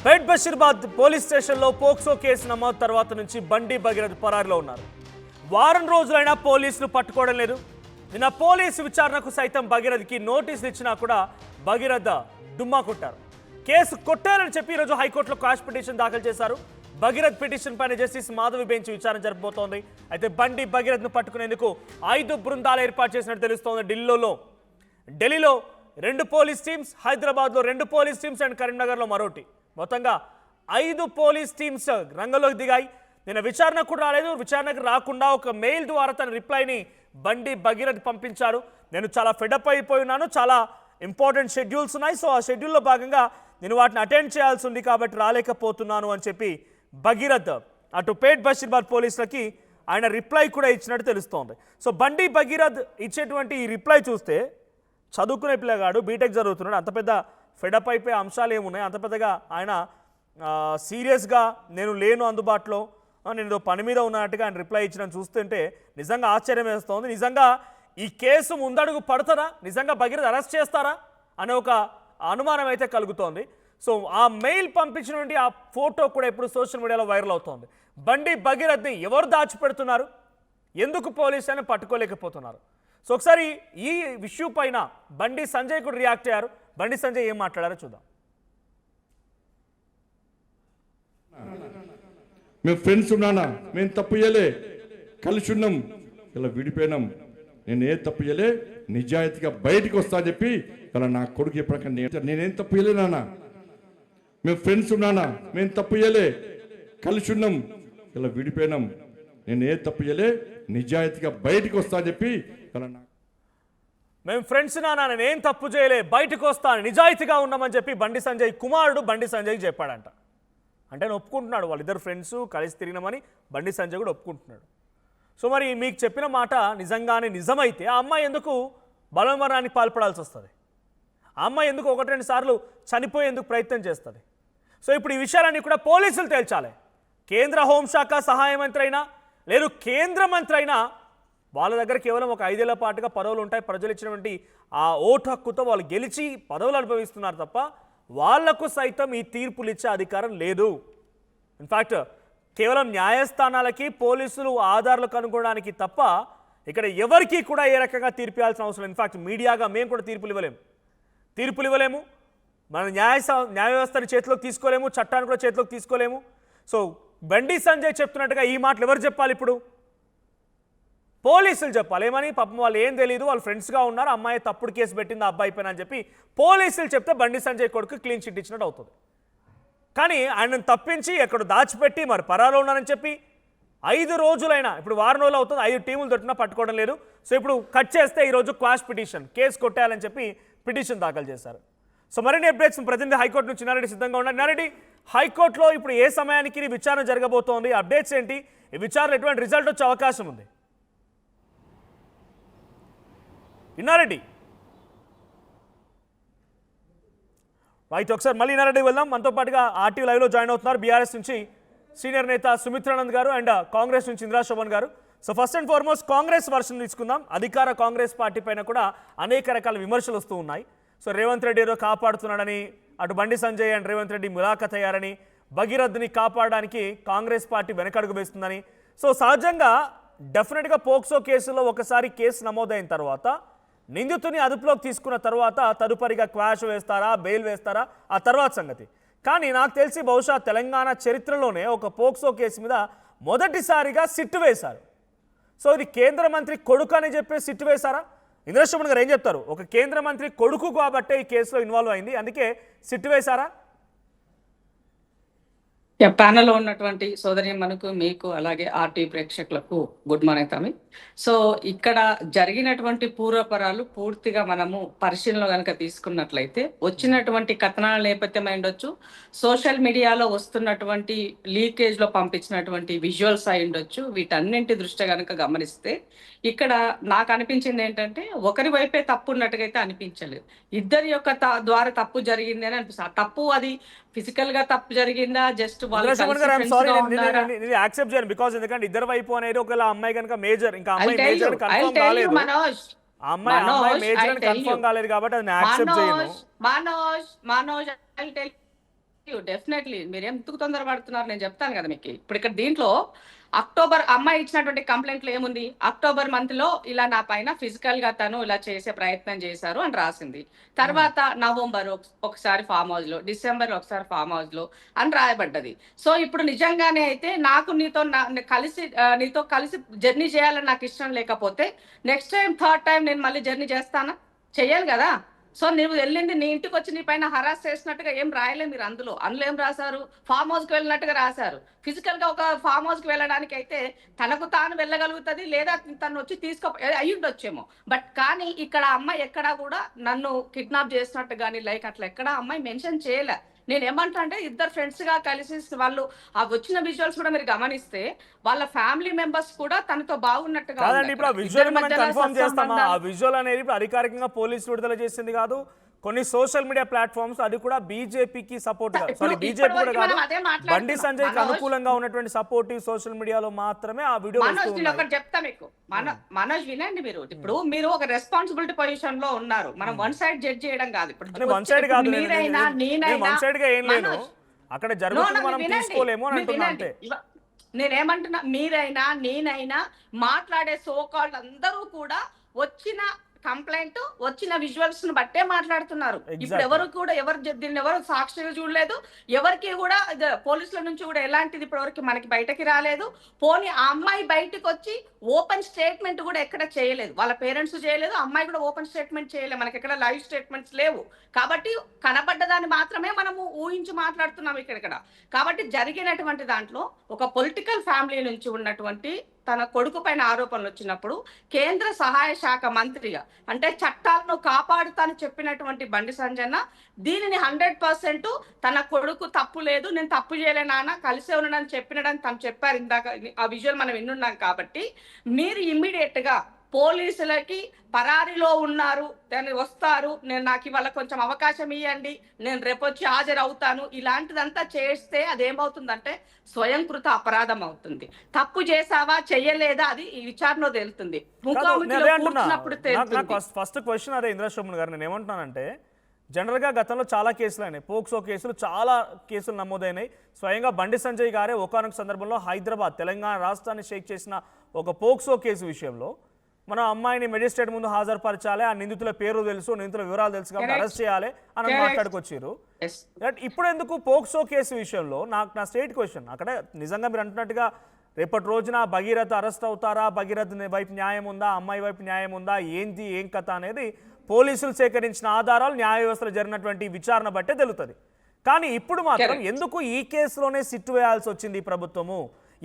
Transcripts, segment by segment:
పేట్ Bashirabad police స్టేషన్లో POCSO case నమోదు తర్వాత నుంచి బండి భగీరథ్ పరారులో ఉన్నారు. వారం రోజులైనా పోలీసులు పట్టుకోవడం లేదు. నిన్న పోలీసు విచారణకు సైతం భగీరథ్కి నోటీసులు ఇచ్చినా కూడా భగీరథ్ డుమ్మా కొట్టారు. కేసు కొట్టారని చెప్పి ఈరోజు హైకోర్టులో క్వాష్ పిటిషన్ దాఖలు చేశారు. భగీరథ్ పిటిషన్ పైన జస్టిస్ మాధవి బెంచ్ విచారణ జరపబోతోంది. అయితే బండి భగీరథ్ను పట్టుకునేందుకు 5 బృందాలు ఏర్పాటు చేసినట్టు తెలుస్తోంది. ఢిల్లీలో 2 పోలీస్ టీమ్స్, హైదరాబాద్లో 2 పోలీస్ టీమ్స్ అండ్ కరీంనగర్లో మరోటి, మొత్తంగా 5 పోలీస్ టీమ్స్ రంగంలోకి దిగాయి. నిన్న విచారణకు కూడా రాలేదు. విచారణకు రాకుండా ఒక మెయిల్ ద్వారా తన రిప్లైని బండి భగీరథ్ పంపించారు. నేను చాలా ఫెడప్ అయిపోయి ఉన్నాను, చాలా ఇంపార్టెంట్ షెడ్యూల్స్ ఉన్నాయి, సో ఆ షెడ్యూల్లో భాగంగా నేను వాటిని అటెండ్ చేయాల్సి ఉంది కాబట్టి రాలేకపోతున్నాను అని చెప్పి భగీరథ్ అటు పేట్ బషీర్బాద్ పోలీసులకి ఆయన రిప్లై కూడా ఇచ్చినట్టు తెలుస్తోంది. సో బండి భగీరథ్ ఇచ్చేటువంటి ఈ రిప్లై చూస్తే చదువుకునే పిల్లగాడు, బీటెక్ చదువుతున్నాడు, అంత పెద్ద ఫెడప్ అయిపోయే అంశాలు ఏమున్నాయి, అంత పెద్దగా ఆయన సీరియస్గా నేను లేను అందుబాటులో, నేను పని మీద ఉన్నట్టుగా ఆయన రిప్లై ఇచ్చిన చూస్తుంటే నిజంగా ఆశ్చర్యం వేస్తోంది. నిజంగా ఈ కేసు ముందడుగు పడుతుందా, నిజంగా భగీరథ్ అరెస్ట్ చేస్తారా అనే ఒక అనుమానం అయితే కలుగుతోంది. సో ఆ మెయిల్ పంపించినటువంటి ఆ ఫోటో కూడా ఇప్పుడు సోషల్ మీడియాలో వైరల్ అవుతోంది. బండి భగీరథ్ని ఎవరు దాచిపెడుతున్నారు, ఎందుకు పోలీసులను పట్టుకోలేకపోతున్నారు? సో ఒకసారి ఈ ఇష్యూ పైన బండి సంజయ్ కూడా రియాక్ట్ అయ్యారు. బండి సంజయ్ ఏం మాట్లాడారో చూద్దాం. మేము ఫ్రెండ్స్ ఉన్నానా, మేము తప్పు చేయలే, కలిసి ఉన్నాం, ఇలా విడిపోయినాం, నేను ఏ తప్పు చేయలే, నిజాయితీగా బయటికి వస్తా అని చెప్పి ఇలా నా కొడుకు చెప్పడానికి నేనేం తప్పు చేయలే నాన్న, మేము ఫ్రెండ్స్ ఉన్నానా, మేము తప్పు చేయలే, కలిసి ఉన్నాం, ఇలా విడిపోయినాం, నేను ఏ తప్పు చేయలే, నిజాయితీగా బయటికి వస్తా అని చెప్పి ఇలా మేము ఫ్రెండ్స్ నాన్న, నేనేం తప్పు చేయలే, బయటకు వస్తాను, నిజాయితీగా ఉన్నామని చెప్పి బండి సంజయ్ కుమారుడు బండి సంజయ్కి చెప్పాడంట. అంటే నేను ఒప్పుకుంటున్నాడు, వాళ్ళిద్దరు ఫ్రెండ్స్ కలిసి తిరిగినామని బండి సంజయ్ కూడా ఒప్పుకుంటున్నాడు. సో మరి మీకు చెప్పిన మాట నిజంగానే నిజమైతే ఆ అమ్మాయి ఎందుకు బలవమరణానికి పాల్పడాల్సి వస్తుంది? ఆ అమ్మాయి ఎందుకు 1-2 సార్లు చనిపోయేందుకు ప్రయత్నం చేస్తుంది? సో ఇప్పుడు ఈ విషయాలన్నీ కూడా పోలీసులు తేల్చాలి. కేంద్ర హోంశాఖ సహాయ మంత్రి అయినా లేదు కేంద్ర మంత్రి అయినా వాళ్ళ దగ్గర కేవలం ఒక 5 ఏళ్ల పాటుగా పదవులు ఉంటాయి. ప్రజలు ఇచ్చినటువంటి ఆ ఓటు హక్కుతో వాళ్ళు గెలిచి పదవులు అనుభవిస్తున్నారు తప్ప వాళ్లకు సైతం ఈ తీర్పులు ఇచ్చే అధికారం లేదు. ఇన్ఫ్యాక్ట్ కేవలం న్యాయస్థానాలకి పోలీసులు ఆధారాలు కనుగొనడానికి తప్ప ఇక్కడ ఎవరికి కూడా ఏ రకంగా తీర్పు ఇవ్వాల్సిన అవసరం. ఇన్ఫ్యాక్ట్ మీడియాగా మేము కూడా తీర్పులు ఇవ్వలేము, మన న్యాయ వ్యవస్థని చేతిలోకి తీసుకోలేము, చట్టాన్ని కూడా చేతిలోకి తీసుకోలేము. సో బండి సంజయ్ చెప్తున్నట్టుగా ఈ మాటలు ఎవరు చెప్పాలి? ఇప్పుడు పోలీసులు చెప్పాలి. ఏమని? పాపం వాళ్ళు ఏం తెలియదు, వాళ్ళు ఫ్రెండ్స్గా ఉన్నారు, అమ్మాయి తప్పుడు కేసు పెట్టింది, అబ్బాయి పైన అని చెప్పి పోలీసులు చెప్తే బండి సంజయ్ కొడుకు క్లీన్ చిట్ ఇచ్చినట్టు అవుతుంది. కానీ ఆయనను తప్పించి ఎక్కడ దాచిపెట్టి మరి పరాలో ఉన్నారని చెప్పి 5 రోజులైనా, ఇప్పుడు వారం రోజులు అవుతుంది, 5 టీములు తొట్టినా పట్టుకోవడం లేదు. సో ఇప్పుడు కట్ చేస్తే ఈరోజు క్వాష్ పిటిషన్, కేసు కొట్టేయాలని చెప్పి పిటిషన్ దాఖలు చేశారు. సో మరిన్ని అప్డేట్స్ ప్రతినిధి హైకోర్టు నుంచి నారెడ్డి సిద్ధంగా ఉన్నారు. నారెడ్డి, హైకోర్టులో ఇప్పుడు ఏ సమయానికి విచారణ జరగబోతోంది, అప్డేట్స్ ఏంటి, ఈ విచారణ ఎటువంటి రిజల్ట్ వచ్చే అవకాశం ఉంది? ఇన్నారెడ్డి రైట్, ఒకసారి మళ్ళీ ఇన్నారెడ్డి వెళ్దాం. మనతో పాటుగా ఆర్టీవీ లైవ్లో జాయిన్ అవుతున్నారు బీఆర్ఎస్ నుంచి సీనియర్ నేత సుమిత్రానంద్ గారు అండ్ కాంగ్రెస్ నుంచి ఇంద్రా శోభన్ గారు. So first and foremost Congress version తీసుకుందాం. అధికార కాంగ్రెస్ పార్టీ పైన కూడా అనేక రకాల విమర్శలు వస్తూ ఉన్నాయి. సో రేవంత్ రెడ్డి ఏదో కాపాడుతున్నాడని, అటు బండి సంజయ్ అండ్ రేవంత్ రెడ్డి ములాఖత్ అయ్యారని, భగీరథ్ని కాపాడడానికి కాంగ్రెస్ పార్టీ వెనకడుగు వేస్తుందని. సో సహజంగా డెఫినెట్గా పోక్సో కేసులో ఒకసారి కేసు నమోదైన తర్వాత నిందితుని అదుపులోకి తీసుకున్న తర్వాత తదుపరిగా క్వాష్ వేస్తారా, బెయిల్ వేస్తారా, ఆ తర్వాత సంగతి. కానీ నాకు తెలిసి బహుశా తెలంగాణ చరిత్రలోనే ఒక పోక్సో కేసు మీద మొదటిసారిగా సిట్టు వేశారు. సో ఇది కేంద్ర మంత్రి కొడుకు అని చెప్పి సిట్టు వేశారా? ఇంద్రశోభన్ గారు ఏం చెప్తారు? ఒక కేంద్ర మంత్రి కొడుకు కాబట్టే ఈ కేసులో ఇన్వాల్వ్ అయింది, అందుకే సిట్టు వేశారా? ప్యానెల్లో ఉన్నటువంటి సోదరి మనకు, మీకు, అలాగే ఆర్టీ ప్రేక్షకులకు గుడ్ మార్నింగ్ తమి. సో ఇక్కడ జరిగినటువంటి పూర్వపరాలు పూర్తిగా మనము పరిశీలనలో కనుక తీసుకున్నట్లయితే వచ్చినటువంటి కథనాల నేపథ్యం అయి ఉండొచ్చు, సోషల్ మీడియాలో వస్తున్నటువంటి లీకేజ్లో పంపించినటువంటి విజువల్స్ అయి ఉండొచ్చు. వీటన్నింటి దృష్ట్యా కనుక గమనిస్తే ఇక్కడ నాకు అనిపించింది ఏంటంటే ఒకరి వైపే తప్పు ఉన్నట్టుగా అయితే అనిపించలేదు. ఇద్దరి యొక్క ద్వారా తప్పు జరిగింది అని అనిపిస్తుంది. ఆ తప్పు అది ఫిజికల్ గా తప్పు జరిగిందా, జస్ట్ యాక్సెప్ట్ చేయను బికాజ్ ఎందుకంటే ఇద్దరు వైపు అనేది ఒకవేళ అమ్మాయి కనుక మేజర్, ఇంకా అమ్మాయి మేజర్ కన్ఫర్మ్ కాలేదు, అమ్మాయి మేజర్ కన్ఫర్మ్ కాలేదు కాబట్టి అది యాక్సెప్ట్ చేయను. మనోజ్ డెఫినెట్లీ మీరు ఎందుకు తొందరపడుతున్నారు నేను చెప్తాను కదా మీకు. ఇప్పుడు ఇక్కడ దీంట్లో అక్టోబర్ అమ్మాయి ఇచ్చినటువంటి కంప్లైంట్ లో ఏముంది, అక్టోబర్ మంత్ లో ఇలా నా పైన ఫిజికల్ గా తను ఇలా చేసే ప్రయత్నం చేశారు అని రాసింది. తర్వాత నవంబర్ ఒకసారి ఫామ్ హౌస్ లో, డిసెంబర్ ఒకసారి ఫామ్ హౌస్ లో అని రాయబడ్డది. సో ఇప్పుడు నిజంగానే అయితే నాకు నీతో కలిసి జర్నీ చేయాలని నాకు ఇష్టం లేకపోతే నెక్స్ట్ టైం థర్డ్ టైం నేను మళ్ళీ జర్నీ చేస్తానా? చెయ్యాలి కదా. సో నువ్వు వెళ్ళింది నీ ఇంటికి వచ్చి నీ పైన హరాస్ చేసినట్టుగా ఏం రాయలే మీరు. అందులో ఏం రాశారు, ఫామ్ హౌస్ కి వెళ్ళినట్టుగా రాశారు. ఫిజికల్ గా ఒక ఫామ్ హౌస్ కి వెళ్ళడానికి అయితే తనకు తాను వెళ్ళగలుగుతుంది, లేదా తను వచ్చి అయ్యి ఉండొచ్చేమో. బట్ కానీ ఇక్కడ అమ్మాయి ఎక్కడా కూడా నన్ను కిడ్నాప్ చేసినట్టు కానీ లైక్ అట్లా ఎక్కడా అమ్మాయి మెన్షన్ చేయలే. నేను ఏమంటా అంటే ఇద్దరు ఫ్రెండ్స్ గా కలిసి వాళ్ళు ఆ వచ్చిన విజువల్స్ కూడా మీరు గమనిస్తే వాళ్ళ ఫ్యామిలీ మెంబర్స్ కూడా తనతో బాగున్నట్టుగా కాదండి. ఇప్పుడు ఆ విజువల్ మనం కన్ఫర్మ్ చేస్తామా? ఆ విజువల్ అనేది ఇప్పుడు అధికారికంగా పోలీసులు విడుదల చేసింది కాదు, కొన్ని సోషల్ మీడియా ప్లాట్ఫామ్స్ అది కూడా బీజేపీకి సపోర్ట్ గా, సారీ బీజేపీ కూడా కాదు, బండి సంజయ్ కి అనుకూలంగా ఉన్నటువంటి సపోర్టివ్ సోషల్ మీడియాలో మాత్రమే ఆ వీడియో. ఒకటి చెప్తా మీకు మనోజ్, వినండి. ఇప్పుడు మీరు ఒక రెస్పాన్సిబిలిటీ పొజిషన్ లో ఉన్నారు. మనం వన్ సైడ్ జడ్జ్ చేయడం కాదు. ఇప్పుడు వన్ సైడ్ కాదు, వన్ సైడ్ గా ఏం లేదు, అక్కడ జరుగుతుంది మనం తీసుకోలేము అని అంటున్నా అంతే. నేనేమంటున్నా, మీరైనా నేనైనా మాట్లాడే సోకాల్డ్ అందరూ కూడా వచ్చిన కంప్లైంట్ వచ్చిన విజువల్స్ ను బట్టే మాట్లాడుతున్నారు. ఇప్పుడు ఎవరు కూడా దీన్ని ఎవరు సాక్షిగా చూడలేదు, ఎవరికి కూడా పోలీసుల నుంచి కూడా ఎలాంటిది ఇప్పటివరకు మనకి బయటకి రాలేదు. పోనీ ఆ అమ్మాయి బయటకు వచ్చి ఓపెన్ స్టేట్మెంట్ కూడా ఎక్కడ చేయలేదు, వాళ్ళ పేరెంట్స్ చేయలేదు, అమ్మాయి కూడా ఓపెన్ స్టేట్మెంట్ చేయలేదు, మనకి ఎక్కడ లైవ్ స్టేట్మెంట్స్ లేవు. కాబట్టి కనబడ్డదాన్ని మాత్రమే మనము ఊహించి మాట్లాడుతున్నాం ఇక్కడ. కాబట్టి జరిగినటువంటి దాంట్లో ఒక పొలిటికల్ ఫ్యామిలీ నుంచి ఉన్నటువంటి తన కొడుకు పైన ఆరోపణలు వచ్చినప్పుడు కేంద్ర సహాయ శాఖ మంత్రిగా అంటే చట్టాలను కాపాడుతాను చెప్పినటువంటి బండి సంజయ్ దీనిని 100% తన కొడుకు తప్పు లేదు, నేను తప్పు చేయలే నాన్న, కలిసే ఉన్నానని చెప్పినని తను చెప్పారు. ఇందాక ఆ విజువల్ మనం విన్నున్నాం. కాబట్టి మీరు ఇమ్మీడియట్ గా పోలీసులకి పరారీలో ఉన్నారు, దాన్ని వస్తారు, నాకు ఇవాళ కొంచెం అవకాశం ఇవ్వండి, నేను రేపు వచ్చి హాజరవుతాను, ఇలాంటిదంతా చేస్తే అదేమవుతుందంటే స్వయంకృత అపరాధం అవుతుంది. తప్పు చేసావా చెయ్యలేదా అది ఈ విచారణలో తేలుతుంది. ఫస్ట్ క్వశ్చన్ అదే ఇంద్రశోభన్ గారు, నేను ఏమంటున్నానంటే జనరల్గా గతంలో చాలా కేసులు అయినాయి, పోక్సో కేసులు చాలా కేసులు నమోదైనాయి. స్వయంగా బండి సంజయ్ గారే ఒకానొక సందర్భంలో హైదరాబాద్ తెలంగాణ రాష్ట్రాన్ని షేక్ చేసిన ఒక పోక్సో కేసు విషయంలో మనం అమ్మాయిని మెజిస్ట్రేట్ ముందు హాజరుపరచాలి, ఆ నిందితుల పేరు తెలుసు, నిందితుల వివరాలు తెలుసు కాబట్టి అరెస్ట్ చేయాలి అని మాట్లాడుకొచ్చారు. ఇప్పుడు ఎందుకు పోక్సో కేసు విషయంలో నా స్ట్రైట్ క్వశ్చన్, అక్కడ నిజంగా మీరు అంటున్నట్టుగా రేపటి రోజున భగీరథ అరెస్ట్ అవుతారా, భగీరథ వైపు న్యాయం ఉందా, అమ్మాయి వైపు న్యాయం ఉందా, ఏంటి ఏం కథ అనేది పోలీసులు సేకరించిన ఆధారాలు న్యాయ వ్యవస్థలో జరిగినటువంటి విచారణ బట్టే తెలుస్తుంది. కానీ ఇప్పుడు మాత్రం ఎందుకు ఈ కేసులోనే సిట్టు వేయాల్సి వచ్చింది ఈ ప్రభుత్వము?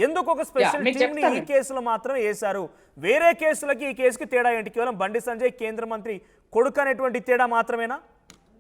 ఎందుకు ఒక స్పెషల్ టీమ్ని ఈ కేసులో మాత్రమే వేశారు? వేరే కేసులకి ఈ కేసుకి తేడా ఏంటి? కేవలం బండి సంజయ్ కేంద్ర మంత్రి కొడుకు అనేటువంటి తేడా మాత్రమేనా?